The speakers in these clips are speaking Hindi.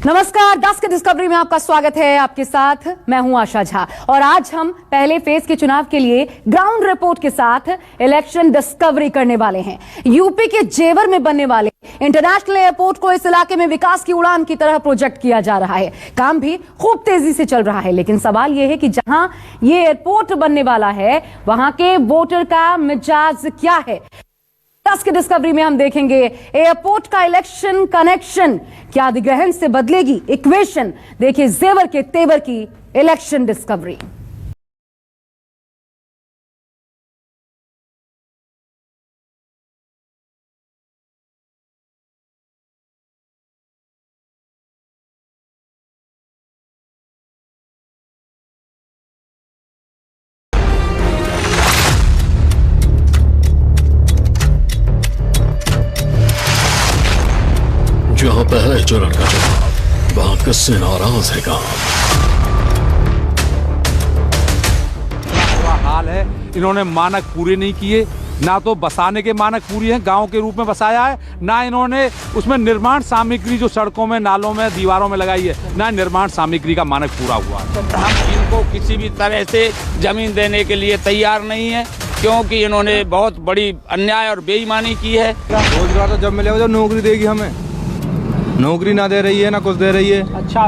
नमस्कार, 10 के डिस्कवरी में आपका स्वागत है। आपके साथ मैं हूं आशा झा और आज हम पहले फेज के चुनाव के लिए ग्राउंड रिपोर्ट के साथ इलेक्शन डिस्कवरी करने वाले हैं। यूपी के जेवर में बनने वाले इंटरनेशनल एयरपोर्ट को इस इलाके में विकास की उड़ान की तरह प्रोजेक्ट किया जा रहा है। काम भी खूब तेजी से चल रहा है, लेकिन सवाल यह है कि जहां ये एयरपोर्ट बनने वाला है वहां के वोटर का मिजाज क्या है। 10 के डिस्कवरी में हम देखेंगे एयरपोर्ट का इलेक्शन कनेक्शन क्या अधिग्रहण से बदलेगी इक्वेशन। देखिए जेवर के तेवर की इलेक्शन डिस्कवरी। जहां पहले चरण का जवाब वहां किससे नाराज है काम। बुरा हाल है, इन्होंने मानक पूरे नहीं किए। ना तो बसाने के मानक पूरी हैं, गांव के रूप में बसाया है, ना इन्होंने उसमें निर्माण सामग्री जो सड़कों में, नालों में, दीवारों में लगाई है, ना निर्माण सामग्री का मानक पूरा हुआ है। हम इनको किसी भी तरह से जमीन देने के लिए तैयार नहीं है, क्योंकि इन्होंने बहुत बड़ी अन्याय और बेईमानी की है। रोजगार तो जब मिलेगा जब नौकरी देगी हमें, नौकरी ना दे रही है ना कुछ दे रही है। अच्छा,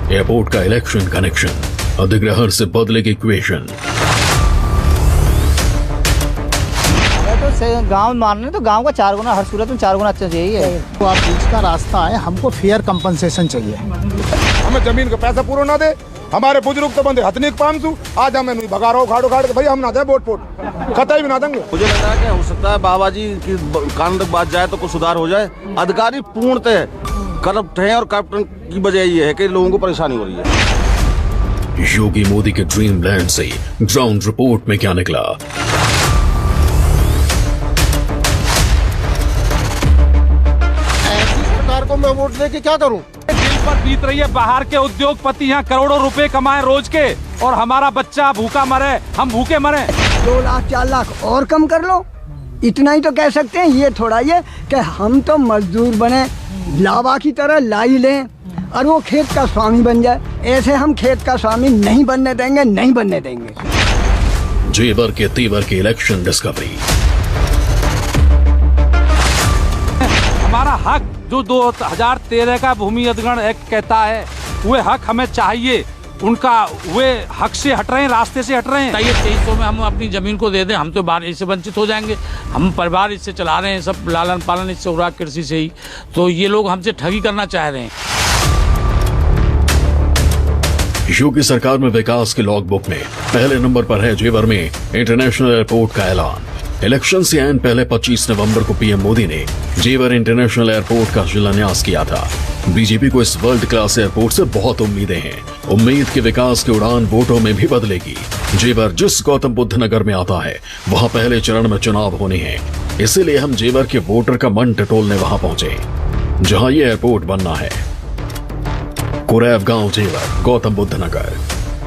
एयरपोर्ट का इलेक्शन कनेक्शन अधिग्रहण से बदलेगी इक्वेशन। तो गांव मारने तो गांव का 4 गुना, हर सूरत में 4 गुना अच्छा चाहिए। तो आप बीच का रास्ता है, हमको फेयर कंपनसेशन चाहिए। हमें जमीन का पैसा पूरा ना दे, हमारे बुजुर्ग तो बंदे हथनीक पामसू आज हमें नहीं भगा रहा उखाड़ उखाड़ के, भाई हम ना दे वोट कतई भी ना देंगे। मुझे लग रहा है कि हो सकता है बाबा जी की कान तक बात जाए तो कुछ सुधार हो जाए। अधिकारी पूर्णतः करप्ट हैं और कैप्टन की वजह ये है कि लोगों को परेशानी हो रही है। योगी मोदी के ड्रीम लैंड से ग्राउंड रिपोर्ट में क्या निकला। ऐसी सरकार को मैं वोट दे के क्या करूं? दिल पर बीत रही है, बाहर के उद्योगपति यहाँ करोड़ों रुपए कमाए रोज के और हमारा बच्चा भूखा मरे, हम भूखे मरे। 2 लाख 4 लाख और कम कर लो, इतना ही तो कह सकते हैं। ये थोड़ा ये कि हम तो मजदूर बने, लावा की तरह लाई लें और वो खेत का स्वामी बन जाए। ऐसे हम खेत का स्वामी नहीं बनने देंगे, नहीं बनने देंगे। जेवर के तेवर की इलेक्शन डिस्कवरी। हमारा हक जो 2013 का भूमि अधिग्रहण एक्ट कहता है, वे हक हमें चाहिए। उनका वे हक से हट रहे हैं, रास्ते से हट रहे हैं। 2300 में हम अपनी जमीन को दे दें, हम तो बाहर इससे वंचित हो जाएंगे। हम परिवार इससे चला रहे हैं, सब लालन पालन इससे हो रहा है, कृषि से ही। तो ये लोग हमसे ठगी करना चाह रहे हैं। योगी सरकार में विकास के लॉग बुक में पहले नंबर पर है जेवर में इंटरनेशनल एयरपोर्ट का ऐलान। इलेक्शन से ऐन पहले 25 नवंबर को पीएम मोदी ने जेवर इंटरनेशनल एयरपोर्ट का शिलान्यास किया था। बीजेपी को इस वर्ल्ड क्लास एयरपोर्ट से बहुत उम्मीदें हैं। उम्मीद के विकास की उड़ान वोटों में भी बदलेगी। जेवर जिस गौतम बुद्ध नगर में आता है वहां पहले चरण में चुनाव होने हैं, इसीलिए हम जेवर के वोटर का मन टटोलने वहां पहुंचे जहां ये एयरपोर्ट बनना है। कुरैव गांव जेवर, गौतम बुद्ध नगर।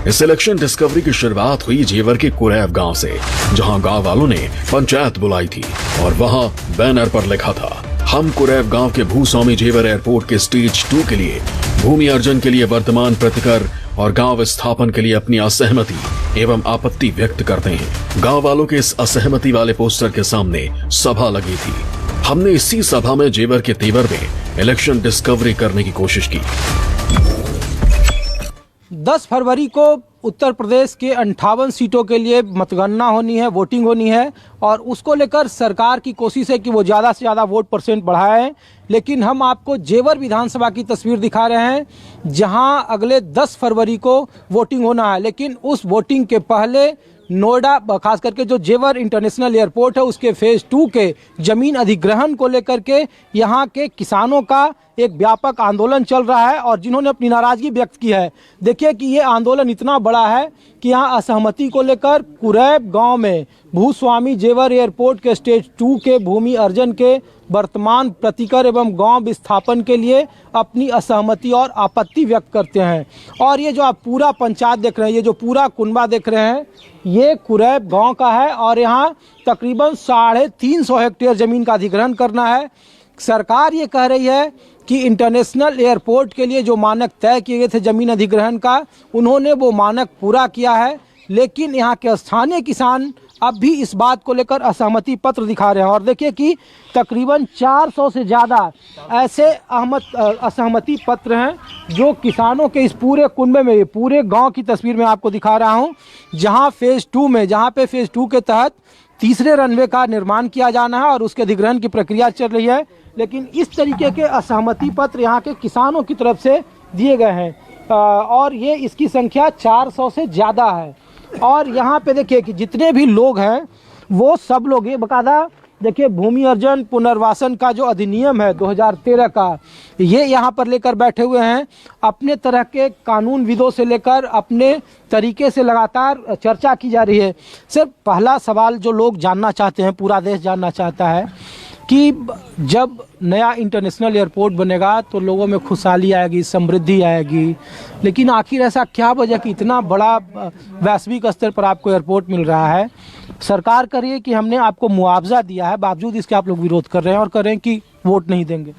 इस इलेक्शन डिस्कवरी की शुरुआत हुई जेवर के कुरैव गांव से, जहां गांव वालों ने पंचायत बुलाई थी और वहां बैनर पर लिखा था, हम कुरैव गांव के भूस्वामी जेवर एयरपोर्ट के स्टेज 2 के लिए भूमि अर्जन के लिए वर्तमान प्रतिकर और गांव स्थापन के लिए अपनी असहमति एवं आपत्ति व्यक्त करते हैं। गांव वालों के इस असहमति वाले पोस्टर के सामने सभा लगी थी। हमने इसी सभा में जेवर के तेवर में इलेक्शन डिस्कवरी करने की कोशिश की। 10 फरवरी को उत्तर प्रदेश के 58 सीटों के लिए मतगणना होनी है, वोटिंग होनी है और उसको लेकर सरकार की कोशिश है कि वो ज़्यादा से ज़्यादा वोट परसेंट बढ़ाएं। लेकिन हम आपको जेवर विधानसभा की तस्वीर दिखा रहे हैं जहां अगले 10 फरवरी को वोटिंग होना है। लेकिन उस वोटिंग के पहले नोएडा, खास करके जो जेवर इंटरनेशनल एयरपोर्ट है उसके फेज 2 के जमीन अधिग्रहण को लेकर के यहाँ के किसानों का एक व्यापक आंदोलन चल रहा है और जिन्होंने अपनी नाराजगी व्यक्त की है। देखिए कि ये आंदोलन इतना बड़ा है कि यहाँ असहमति को लेकर कुरैब गांव में भूस्वामी जेवर एयरपोर्ट के स्टेज 2 के भूमि अर्जन के वर्तमान प्रतिकर एवं गांव विस्थापन के लिए अपनी असहमति और आपत्ति व्यक्त करते हैं। और ये जो आप पूरा पंचायत देख रहे हैं, ये जो पूरा कुनबा देख रहे हैं, ये कुरैब गांव का है और यहाँ तकरीबन 350 हेक्टेयर ज़मीन का अधिग्रहण करना है। सरकार ये कह रही है कि इंटरनेशनल एयरपोर्ट के लिए जो मानक तय किए गए थे ज़मीन अधिग्रहण का, उन्होंने वो मानक पूरा किया है, लेकिन यहाँ के स्थानीय किसान अब भी इस बात को लेकर असहमति पत्र दिखा रहे हैं। और देखिए कि तकरीबन 400 से ज़्यादा ऐसे असहमति पत्र हैं जो किसानों के इस पूरे कुनबे में, पूरे गांव की तस्वीर में आपको दिखा रहा हूं, जहां फेज़ 2 में, जहां पे फेज़ 2 के तहत तीसरे रनवे का निर्माण किया जाना है और उसके अधिग्रहण की प्रक्रिया चल रही है। लेकिन इस तरीके के असहमति पत्र यहाँ के किसानों की तरफ से दिए गए हैं और ये इसकी संख्या 400 से ज़्यादा है। और यहाँ पे देखिए कि जितने भी लोग हैं वो सब लोग, ये बकायदा देखिए भूमि अर्जन पुनर्वासन का जो अधिनियम है 2013 का, ये यहाँ पर लेकर बैठे हुए हैं। अपने तरह के कानूनविदों से लेकर अपने तरीके से लगातार चर्चा की जा रही है। सिर्फ पहला सवाल जो लोग जानना चाहते हैं, पूरा देश जानना चाहता है कि जब नया इंटरनेशनल एयरपोर्ट बनेगा तो लोगों में खुशहाली आएगी, समृद्धि आएगी, लेकिन आखिर ऐसा क्या वजह कि इतना बड़ा वैश्विक स्तर पर आपको एयरपोर्ट मिल रहा है? सरकार कह रही है कि हमने आपको मुआवजा दिया है, बावजूद इसके आप लोग विरोध कर रहे हैं और कह रहे हैं कि वोट नहीं देंगे।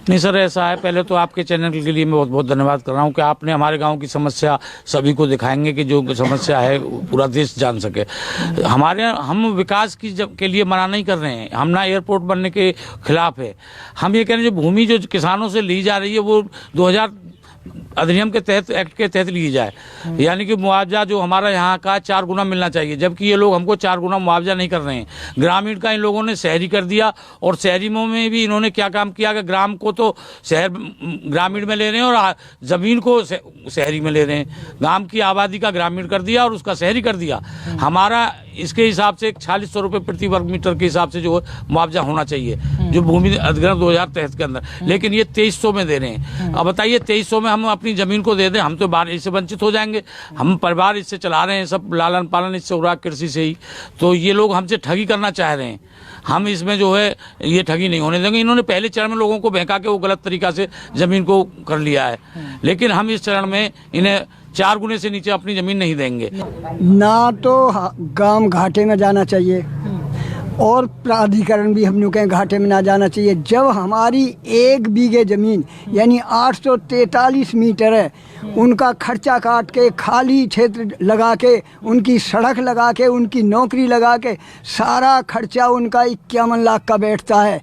नहीं सर, ऐसा है, पहले तो आपके चैनल के लिए मैं बहुत बहुत धन्यवाद कर रहा हूँ कि आपने हमारे गांव की समस्या सभी को दिखाएंगे कि जो समस्या है पूरा देश जान सके। हम विकास के लिए मना नहीं कर रहे हैं, हम ना एयरपोर्ट बनने के खिलाफ है। हम ये कह रहे हैं जो भूमि जो किसानों से ली जा रही है वो 2000 अधिनियम के तहत, एक्ट के तहत ली जाए, यानी कि मुआवजा जो हमारा यहाँ का 4 गुना मिलना चाहिए, जबकि ये लोग हमको 4 गुना मुआवजा नहीं कर रहे हैं। ग्रामीण का इन लोगों ने शहरी कर दिया और शहरी में भी इन्होंने क्या काम किया कि ग्राम को तो शहर ग्रामीण में ले रहे हैं और ज़मीन को शहरी में ले रहे हैं। गांव की आबादी का ग्रामीण कर दिया और उसका शहरी कर दिया। हमारा इसके हिसाब से 4600 रुपये प्रति वर्ग मीटर के हिसाब से जो मुआवजा होना चाहिए जो भूमि अधिग्रहण 2000 तहत के अंदर, लेकिन ये 2300 में दे रहे हैं। अब बताइए 2300 में हम अपनी ज़मीन को दे दें, हम तो बाहर इससे वंचित हो जाएंगे। हम परिवार इससे चला रहे हैं, सब लालन पालन इससे हो रहा है, कृषि से ही। तो ये लोग हमसे ठगी करना चाह रहे हैं, हम इसमें जो है ये ठगी नहीं होने देंगे। इन्होंने पहले चरण में लोगों को बहका के वो गलत तरीका से ज़मीन को कर लिया है, लेकिन हम इस चरण में इन्हें 4 गुने से नीचे अपनी ज़मीन नहीं देंगे। ना तो गांव घाटे में जाना चाहिए और प्राधिकरण भी हम लोग के घाटे में ना जाना चाहिए। जब हमारी 1 बीघे ज़मीन यानी 843 मीटर है, उनका खर्चा काट के, खाली क्षेत्र लगा के, उनकी सड़क लगा के, उनकी नौकरी लगा के, सारा खर्चा उनका 51 लाख का बैठता है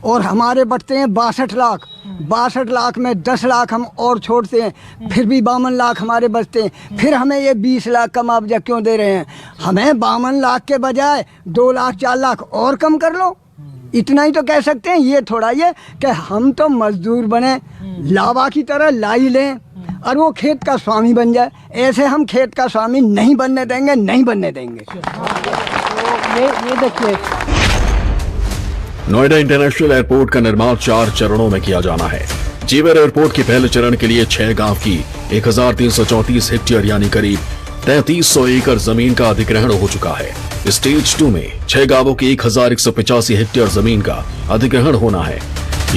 और हमारे बचते हैं 62 लाख। 62 लाख में 10 लाख हम और छोड़ते हैं, फिर भी 52 लाख हमारे बचते हैं। फिर हमें ये 20 लाख का मुआवजा क्यों दे रहे हैं? हमें 52 लाख के बजाय 2 लाख 4 लाख और कम कर लो, इतना ही तो कह सकते हैं। ये थोड़ा ये कि हम तो मजदूर बने, लावा की तरह लाई लें और वो खेत का स्वामी बन जाए। ऐसे हम खेत का स्वामी नहीं बनने देंगे, नहीं बनने देंगे। तो ये देखिए, नोएडा इंटरनेशनल एयरपोर्ट का निर्माण 4 चरणों में किया जाना है। जेवर एयरपोर्ट के पहले चरण के लिए 6 गांव की 1334 हेक्टेयर यानी करीब 3300 एकड़ जमीन का अधिग्रहण हो चुका है। स्टेज 2 में 6 गांवों की 1185 हेक्टेयर जमीन का अधिग्रहण होना है।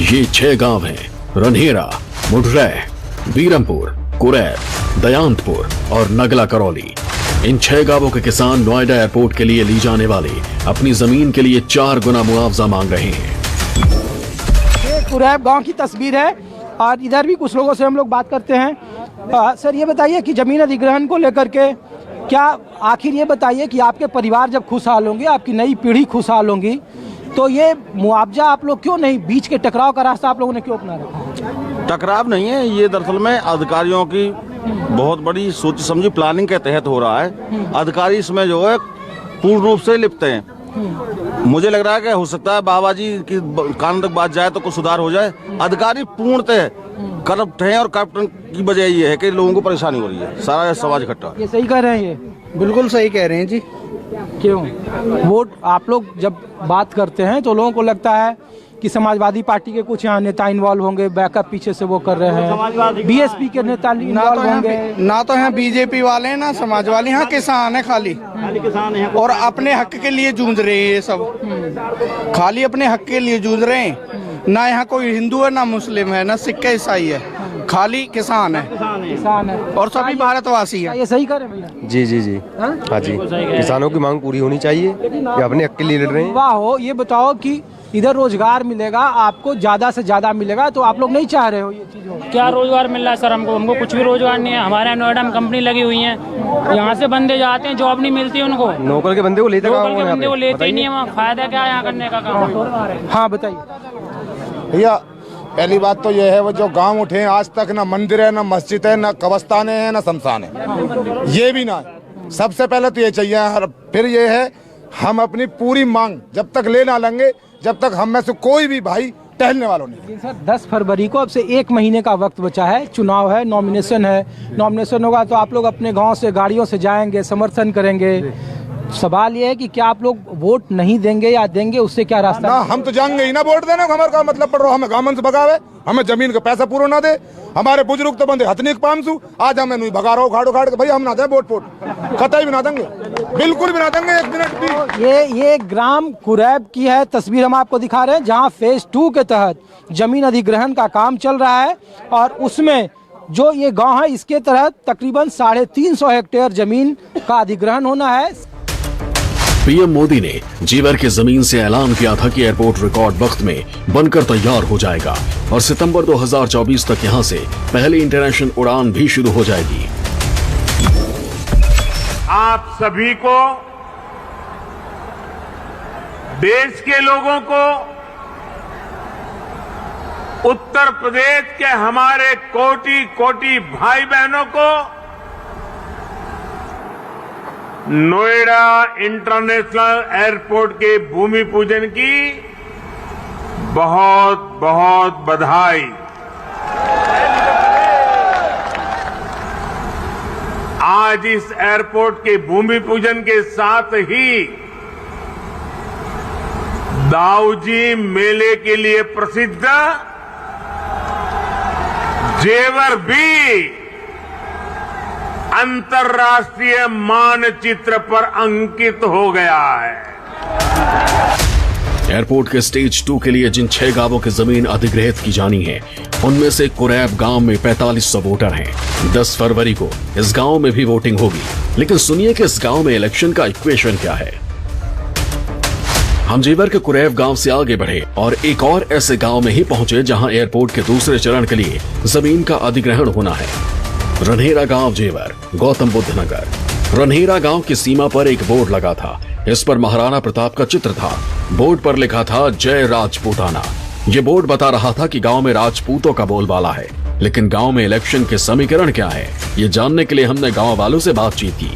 ये 6 गांव हैं: रन्हेरा, मुढरैह, बीरमपुर, कुरैर, दयांतपुर और नगला करौली। इन 6 गांवों के किसान नोएडा एयरपोर्ट के लिए ली जाने वाली अपनी जमीन के लिए 4 गुना मुआवजा मांग रहे हैं। ये कुरैब गांव की तस्वीर है और इधर भी कुछ लोगों से हम लोग बात करते हैं। सर ये बताइए कि जमीन अधिग्रहण को लेकर के क्या, आखिर ये बताइए कि आपके परिवार जब खुशहाल होंगे, आपकी नई पीढ़ी खुशहाल होंगी, तो ये मुआवजा आप लोग क्यों नहीं, बीच के टकराव का रास्ता आप लोगों ने क्यों अपना रखा? टकराव नहीं है, ये दरअसल में अधिकारियों की बहुत बड़ी सोच समझी प्लानिंग के तहत हो रहा है। अधिकारी इसमें जो है पूर्ण रूप से लिप्त हैं। मुझे लग रहा है कि हो सकता है बाबा जी की कान तक बात जाए तो कुछ सुधार हो जाए। अधिकारी पूर्णतः करप्ट हैं और करप्ट की वजह ये है कि लोगों को परेशानी हो रही है, सारा समाज इकट्ठा। ये सही कह रहे हैं? ये बिल्कुल सही कह रहे हैं जी। क्यों? वोट आप लोग जब बात करते हैं तो लोगों को लगता है कि समाजवादी पार्टी के कुछ यहाँ नेता इन्वॉल्व होंगे, बैकअप पीछे से वो कर रहे हैं, बीएसपी के नेता इन्वॉल्व होंगे। ना तो यहाँ बीजेपी वाले हैं, ना समाजवादी, यहाँ किसान है, खाली किसान है और अपने हक के लिए जूझ रहे हैं। ये सब खाली अपने हक के लिए जूझ रहे हैं। ना यहाँ कोई हिंदू है, ना मुस्लिम है, ना सिख ईसाई है, खाली किसान है। किसान है और सभी भारतवासी है। ये सही करें भैया? जी जी जी, हाँ जी, किसानों की मांग पूरी होनी चाहिए, ये अपने हक के लिए लड़ रहे हैं। वाह हो, ये बताओ कि इधर रोजगार मिलेगा, आपको ज़्यादा से ज़्यादा मिलेगा, तो आप लोग नहीं चाह रहे हो ये चीज़ हो? क्या रोजगार मिल रहा है सर? हमको कुछ भी रोजगार नहीं है। हमारे यहाँ नोएडा में कंपनी लगी हुई है, यहाँ से बंदे जाते हैं, जॉब नहीं मिलती उनको। लोकल के बंदे को लेते ही नहीं है, वहाँ फायदा क्या है यहाँ करने का काम? हाँ बताइए भैया। पहली बात तो यह है, वो जो गांव उठे हैं आज तक ना मंदिर है, ना मस्जिद है, ना कब्रिस्तान है, ना शमशान है, ये भी ना है। सबसे पहले तो ये चाहिए। फिर ये है, हम अपनी पूरी मांग जब तक ले ना लेंगे, जब तक हम में से कोई भी भाई टहलने वालों नहीं। सर 10 फरवरी को अब से 1 महीने का वक्त बचा है, चुनाव है, नॉमिनेशन है। नॉमिनेशन होगा तो आप लोग अपने गांव से गाड़ियों से जाएंगे, समर्थन करेंगे। सवाल ये है कि क्या आप लोग वोट नहीं देंगे या देंगे, उससे क्या रास्ता? ना, हम तो जाएंगे ही ना वोट देने। हमारे का मतलब पड़ रहा, हमें गामन से भगावे, हमें जमीन का पैसा पूरा ना दे। हमारे बुजुर्ग तो बंदे हथनीक पामसू, आज हमें नहीं भगा रहा उखाड़ उखाड़ के। भाई हम ना दे वोट कतई भी ना देंगे, बिल्कुल भी ना देंगे, 1 मिनट भी। ये ग्राम कुरैब की है तस्वीर हम आपको दिखा रहे हैं, जहां फेज 2 के तहत जमीन अधिग्रहण का काम चल रहा है। और उसमें जो ये गांव है, इसके तहत तकरीबन 350 हेक्टेयर जमीन का अधिग्रहण होना है। पीएम मोदी ने जेवर की जमीन से ऐलान किया था कि एयरपोर्ट रिकॉर्ड वक्त में बनकर तैयार हो जाएगा और सितंबर 2024 तक यहां से पहली इंटरनेशनल उड़ान भी शुरू हो जाएगी। आप सभी को, देश के लोगों को, उत्तर प्रदेश के हमारे कोटि कोटि भाई बहनों को नोएडा इंटरनेशनल एयरपोर्ट के भूमि पूजन की बहुत बहुत बधाई। आज इस एयरपोर्ट के भूमि पूजन के साथ ही दाऊजी मेले के लिए प्रसिद्ध जेवर भी अंतर्राष्ट्रीय मानचित्र पर अंकित हो गया है। एयरपोर्ट के स्टेज 2 के लिए जिन 6 गांवों की जमीन अधिग्रहित की जानी है, उनमें से कुरैब गांव में 4500 वोटर हैं। 10 फरवरी को इस गांव में भी वोटिंग होगी। लेकिन सुनिए कि इस गांव में इलेक्शन का इक्वेशन क्या है। हम जेवर के कुरैब गांव से आगे बढ़े और एक और ऐसे गांव में ही पहुंचे जहां एयरपोर्ट के दूसरे चरण के लिए जमीन का अधिग्रहण होना है। रन्हेरा गांव, जेवर, गौतम बुद्ध नगर। रन्हेरा गांव की सीमा पर एक बोर्ड लगा था। इस पर महाराणा प्रताप का चित्र था। बोर्ड पर लिखा था जय राजपूताना। ये बोर्ड बता रहा था कि गांव में राजपूतों का बोलबाला है। लेकिन गांव में इलेक्शन के समीकरण क्या है, ये जानने के लिए हमने गांव वालों से बातचीत की।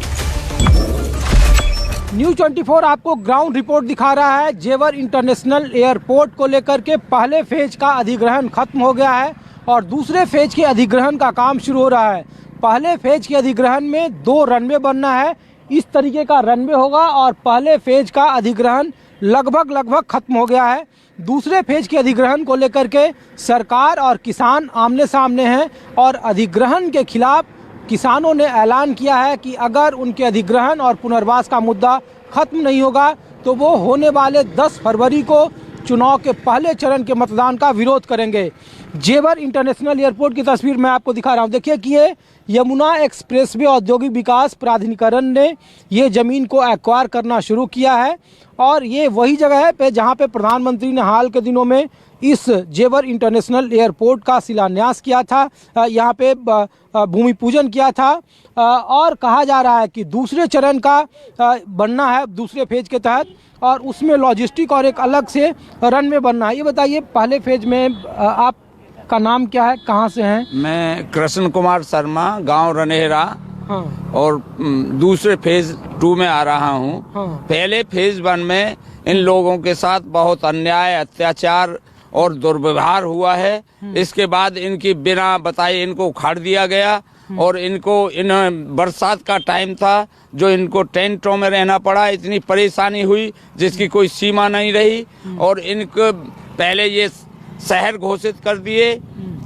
न्यूज 24 आपको ग्राउंड रिपोर्ट दिखा रहा है। जेवर इंटरनेशनल एयरपोर्ट को लेकर के पहले फेज का अधिग्रहण खत्म हो गया है और दूसरे फेज के अधिग्रहण का काम शुरू हो रहा है। पहले फेज के अधिग्रहण में 2 रनवे बनना है। इस तरीके का रनवे होगा और पहले फेज का अधिग्रहण लगभग खत्म हो गया है। दूसरे फेज के अधिग्रहण को लेकर के सरकार और किसान आमने सामने हैं और अधिग्रहण के खिलाफ किसानों ने ऐलान किया है कि अगर उनके अधिग्रहण और पुनर्वास का मुद्दा खत्म नहीं होगा तो वो होने वाले 10 फरवरी को चुनाव के पहले चरण के मतदान का विरोध करेंगे। जेवर इंटरनेशनल एयरपोर्ट की तस्वीर मैं आपको दिखा रहा हूँ। देखिए कि ये यमुना एक्सप्रेसवे औद्योगिक विकास प्राधिकरण ने ये ज़मीन को एक्वायर करना शुरू किया है और ये वही जगह है पे जहाँ पे प्रधानमंत्री ने हाल के दिनों में इस जेवर इंटरनेशनल एयरपोर्ट का शिलान्यास किया था, यहाँ पे भूमि पूजन किया था और कहा जा रहा है कि दूसरे चरण का बनना है दूसरे फेज के तहत और उसमें लॉजिस्टिक और एक अलग से रनवे बनना है। ये बताइए पहले फेज में आपका नाम क्या है, कहाँ से हैं? मैं कृष्ण कुमार शर्मा, गांव रन्हेरा। हाँ। और दूसरे फेज 2 में आ रहा हूँ। हाँ। पहले फेज 1 में इन लोगों के साथ बहुत अन्याय, अत्याचार और दुर्व्यवहार हुआ है। इसके बाद इनकी बिना बताए इनको उखाड़ दिया गया और इन बरसात का टाइम था जो इनको टेंटों में रहना पड़ा। इतनी परेशानी हुई जिसकी कोई सीमा नहीं रही और इनको पहले ये शहर घोषित कर दिए,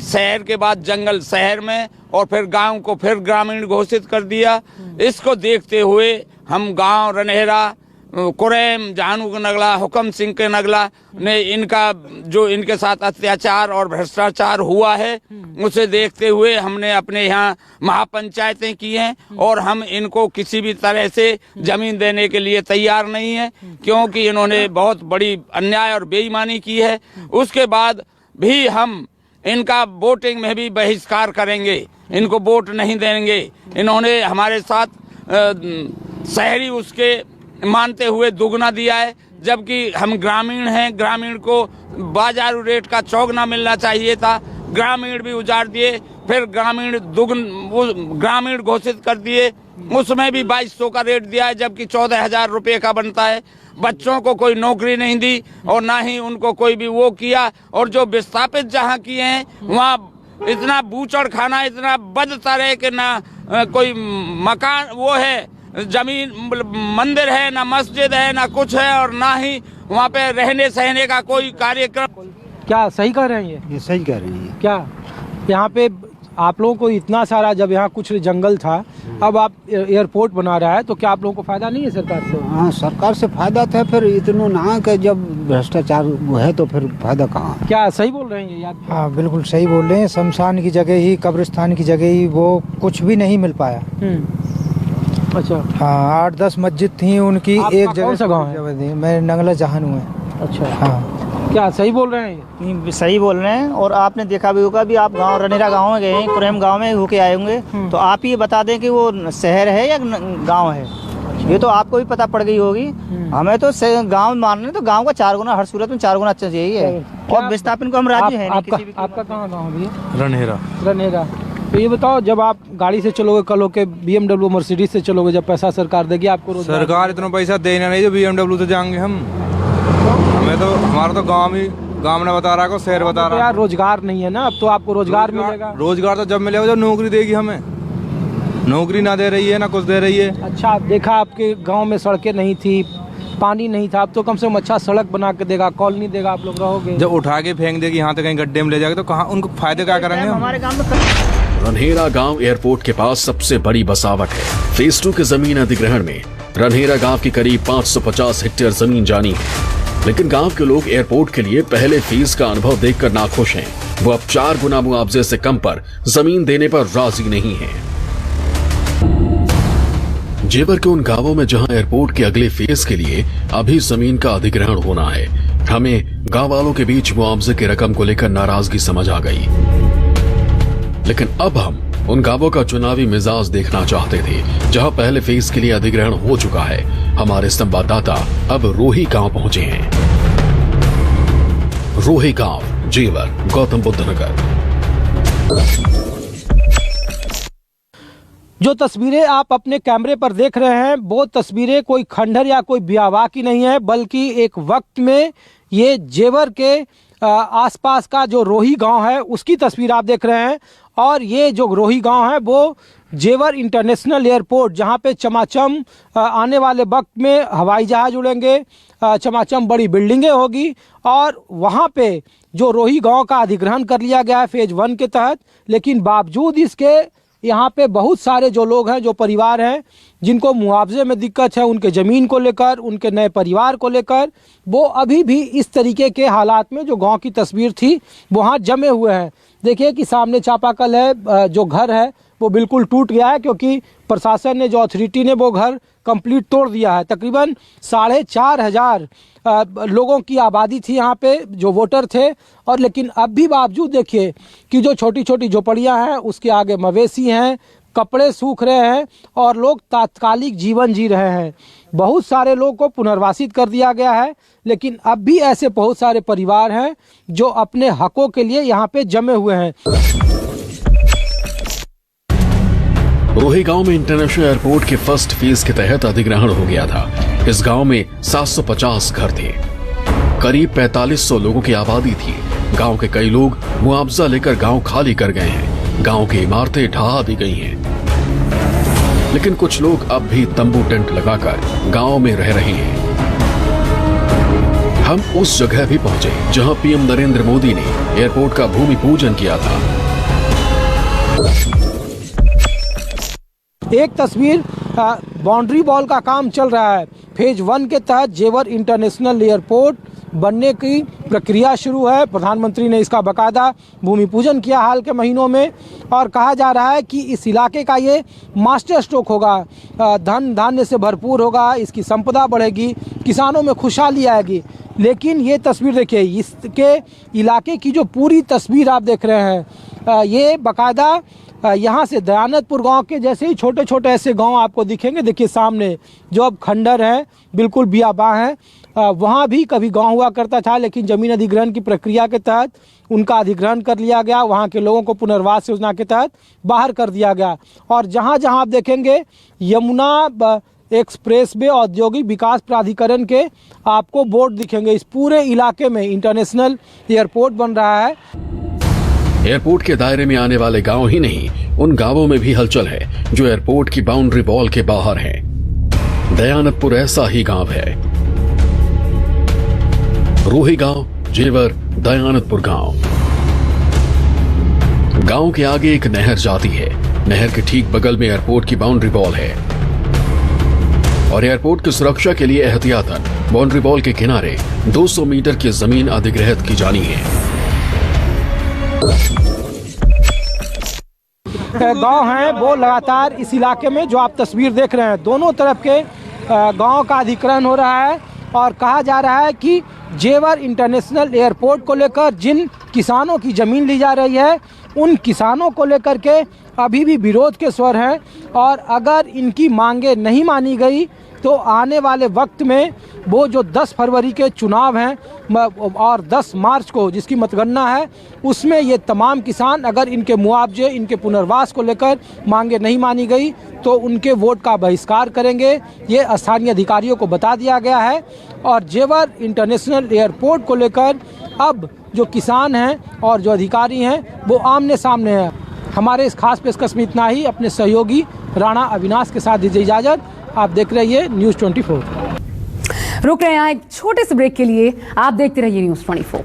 शहर के बाद जंगल शहर में और फिर गांव को फिर ग्रामीण घोषित कर दिया। इसको देखते हुए हम गांव रन्हेरा कुरैम जहानू के नगला, हुकम सिंह के नगला ने इनका जो इनके साथ अत्याचार और भ्रष्टाचार हुआ है उसे देखते हुए हमने अपने यहाँ महापंचायतें की हैं और हम इनको किसी भी तरह से जमीन देने के लिए तैयार नहीं है, क्योंकि इन्होंने बहुत बड़ी अन्याय और बेईमानी की है। उसके बाद भी हम इनका वोटिंग में भी बहिष्कार करेंगे, इनको वोट नहीं देंगे। इन्होंने हमारे साथ शहरी उसके मानते हुए दुगना दिया है, जबकि हम ग्रामीण हैं। ग्रामीण को बाजारू रेट का चौगुना मिलना चाहिए था, ग्रामीण भी उजाड़ दिए। फिर ग्रामीण घोषित कर दिए, उसमें भी 2200 का रेट दिया है, जबकि 14,000 रुपये का बनता है। बच्चों को कोई नौकरी नहीं दी और ना ही उनको कोई भी वो किया। और जो विस्थापित जहाँ किए हैं वहाँ इतना बूचड़ खाना, इतना बदतर कि ना कोई मकान वो है, जमीन मंदिर है, ना मस्जिद है, ना कुछ है, और ना ही वहाँ पे रहने सहने का कोई कार्यक्रम। क्या सही कह रहे हैं? ये सही कह रहे हैं। क्या यहाँ पे आप लोगों को इतना सारा, जब यहाँ कुछ जंगल था, अब आप एयरपोर्ट बना रहा है, तो क्या आप लोगों को फायदा नहीं है सरकार से? हाँ, सरकार से फायदा था, फिर इतना ना कि जब भ्रष्टाचार है तो फिर फायदा कहाँ? क्या सही बोल रहे हैं ये? हाँ बिल्कुल सही बोल रहे हैं। शमशान की जगह ही, कब्रिस्तान की जगह ही वो कुछ भी नहीं मिल पाया। अच्छा। हाँ, 8-10 मस्जिद थी उनकी एक जगह। कौन सा गाँव है? मैं नंगला जहानू है। अच्छा। हाँ, क्या सही बोल रहे हैं? नहीं, सही बोल रहे हैं। और आपने देखा भी होगा, भी आप गांव रनेरा गांव में गए हैं, कुरैम गांव में होके आए होंगे, तो आप ये बता दें कि वो शहर है या गांव है, ये तो आपको भी पता पड़ गई होगी। हमें तो गांव मान रहे, तो गांव का 4 गुना, हर सूरत में 4 गुना अच्छा चाहिए। और विस्थापन को हम राजी हैं नहीं किसी भी। आपका कहाँ गाँव है? रणहेरा। तो ये बताओ, जब आप गाड़ी से चलोगे, कल होके BMW मर्सिडीज से चलोगे, जब पैसा सरकार देगी आपको? सरकार इतना पैसा देना नहीं जो BMW से जाएंगे हम। हमें तो, हमारा तो गांव ने बता रहा है, शहर बता रहा है। यार रोजगार नहीं है ना, अब तो आपको रोजगार मिलेगा। रोजगार तो जब मिलेगा जब नौकरी देगी हमें। नौकरी ना दे रही है, ना कुछ दे रही है। अच्छा, देखा आपके गांव में सड़कें नहीं थी, पानी नहीं था, अब तो कम से कम अच्छा सड़क बना के देगा, कॉलोनी देगा, आप लोग रहोगे। जब उठा के फेंक देगी यहाँ तक कहीं गड्ढे में ले जाएगा, तो कहाँ उनको फायदे क्या करेंगे? हमारे गाँव में रनहेरा गांव एयरपोर्ट के पास सबसे बड़ी बसावट है। फेज 2 के जमीन अधिग्रहण में रनहेरा गांव की करीब 550 हेक्टेयर जमीन जानी है, लेकिन गांव के लोग एयरपोर्ट के लिए पहले फेज का अनुभव देखकर नाखुश हैं। वो अब 4 गुना मुआवजे से कम पर जमीन देने पर राजी नहीं है। जेवर के उन गांवों में जहां एयरपोर्ट के अगले फेज के लिए अभी जमीन का अधिग्रहण होना है, हमें गांव वालों के बीच मुआवजे की रकम को लेकर नाराजगी समझ आ गई। लेकिन अब हम उन गांवों का चुनावी मिजाज देखना चाहते थे जहां पहले फेज के लिए अधिग्रहण हो चुका है। हमारे संवाददाता अब रोही गांव पहुंचे हैं। रोही गांव, जेवर, गौतम बुद्ध नगर। जो तस्वीरें आप अपने कैमरे पर देख रहे हैं, वो तस्वीरें कोई खंडहर या कोई ब्यावा की नहीं है, बल्कि एक वक्त में ये जेवर के आसपास का जो रोही गांव है उसकी तस्वीर आप देख रहे हैं। और ये जो रोही गांव है वो जेवर इंटरनेशनल एयरपोर्ट, जहां पे चमाचम आने वाले वक्त में हवाई जहाज उड़ेंगे, चमाचम बड़ी बिल्डिंगें होगी, और वहां पे जो रोही गांव का अधिग्रहण कर लिया गया है फेज 1 के तहत। लेकिन बावजूद इसके यहाँ पे बहुत सारे जो लोग हैं, जो परिवार हैं, जिनको मुआवजे में दिक्कत है, उनके ज़मीन को लेकर, उनके नए परिवार को लेकर, वो अभी भी इस तरीके के हालात में जो गांव की तस्वीर थी वहाँ जमे हुए हैं। देखिए कि सामने चापाकल है, जो घर है वो बिल्कुल टूट गया है, क्योंकि प्रशासन ने, जो अथॉरिटी ने, वो घर कंप्लीट तोड़ दिया है। तकरीबन 4,500 लोगों की आबादी थी यहाँ पे, जो वोटर थे। और लेकिन अब भी बावजूद देखिए कि जो छोटी छोटी झोपड़ियाँ हैं उसके आगे मवेशी हैं, कपड़े सूख रहे हैं और लोग तात्कालिक जीवन जी रहे हैं। बहुत सारे लोग को पुनर्वासित कर दिया गया है, लेकिन अब भी ऐसे बहुत सारे परिवार हैं जो अपने हकों के लिए यहाँ पे जमे हुए हैं। रोही गांव में इंटरनेशनल एयरपोर्ट के फर्स्ट फेज के तहत अधिग्रहण हो गया था। इस गांव में 750 घर थे, करीब 4500 लोगों की आबादी थी। गांव के कई लोग मुआवजा लेकर गांव खाली कर गए हैं। गांव की इमारतें ढहा दी गई हैं, लेकिन कुछ लोग अब भी तंबू टेंट लगाकर गांव में रह रहे हैं। हम उस जगह भी पहुंचे जहां पीएम नरेंद्र मोदी ने एयरपोर्ट का भूमि पूजन किया था। एक तस्वीर, बाउंड्री वॉल का काम चल रहा है, फेज 1 के तहत जेवर इंटरनेशनल एयरपोर्ट बनने की प्रक्रिया शुरू है। प्रधानमंत्री ने इसका बाकायदा भूमि पूजन किया हाल के महीनों में और कहा जा रहा है कि इस इलाके का ये मास्टर स्ट्रोक होगा, धन धान्य से भरपूर होगा, इसकी संपदा बढ़ेगी, किसानों में खुशहाली आएगी। लेकिन ये तस्वीर देखिए, इसके इलाके की जो पूरी तस्वीर आप देख रहे हैं, ये बाकायदा यहाँ से दयानतपुर गांव के जैसे ही छोटे छोटे ऐसे गांव आपको दिखेंगे। देखिए सामने जो अब खंडर है, बिल्कुल बियाबां है, वहाँ भी कभी गांव हुआ करता था, लेकिन ज़मीन अधिग्रहण की प्रक्रिया के तहत उनका अधिग्रहण कर लिया गया, वहाँ के लोगों को पुनर्वास योजना के तहत बाहर कर दिया गया। और जहाँ जहाँ आप देखेंगे यमुना एक्सप्रेस वे औद्योगिक विकास प्राधिकरण के आपको बोर्ड दिखेंगे। इस पूरे इलाके में इंटरनेशनल एयरपोर्ट बन रहा है। एयरपोर्ट के दायरे में आने वाले गांव ही नहीं, उन गांवों में भी हलचल है जो एयरपोर्ट की बाउंड्री वॉल के बाहर है। दयानतपुर ऐसा ही गांव है। रूही गांव, जेवर, दयानतपुर गांव। गांव के आगे एक नहर जाती है। नहर के ठीक बगल में एयरपोर्ट की बाउंड्री वॉल है और एयरपोर्ट की सुरक्षा के लिए एहतियातन बाउंड्री वॉल के किनारे 200 मीटर की जमीन अधिग्रहित की जानी है। गांव हैं वो लगातार इस इलाके में जो आप तस्वीर देख रहे हैं, दोनों तरफ के गांव का अधिग्रहण हो रहा है और कहा जा रहा है कि जेवर इंटरनेशनल एयरपोर्ट को लेकर जिन किसानों की ज़मीन ली जा रही है, उन किसानों को लेकर के अभी भी विरोध के स्वर हैं और अगर इनकी मांगे नहीं मानी गई तो आने वाले वक्त में वो जो 10 फरवरी के चुनाव हैं और 10 मार्च को जिसकी मतगणना है, उसमें ये तमाम किसान अगर इनके मुआवजे, इनके पुनर्वास को लेकर मांगे नहीं मानी गई तो उनके वोट का बहिष्कार करेंगे। ये स्थानीय अधिकारियों को बता दिया गया है और जेवर इंटरनेशनल एयरपोर्ट को लेकर अब जो किसान हैं और जो अधिकारी हैं वो आमने सामने हैं। हमारे इस खास पेशकश में इतना ही। अपने सहयोगी राणा अविनाश के साथ दीजिए इजाजत। आप देख रहिए न्यूज़ 24। रुक रहे हैं यहाँ एक छोटे से ब्रेक के लिए। आप देखते रहिए न्यूज़ 24।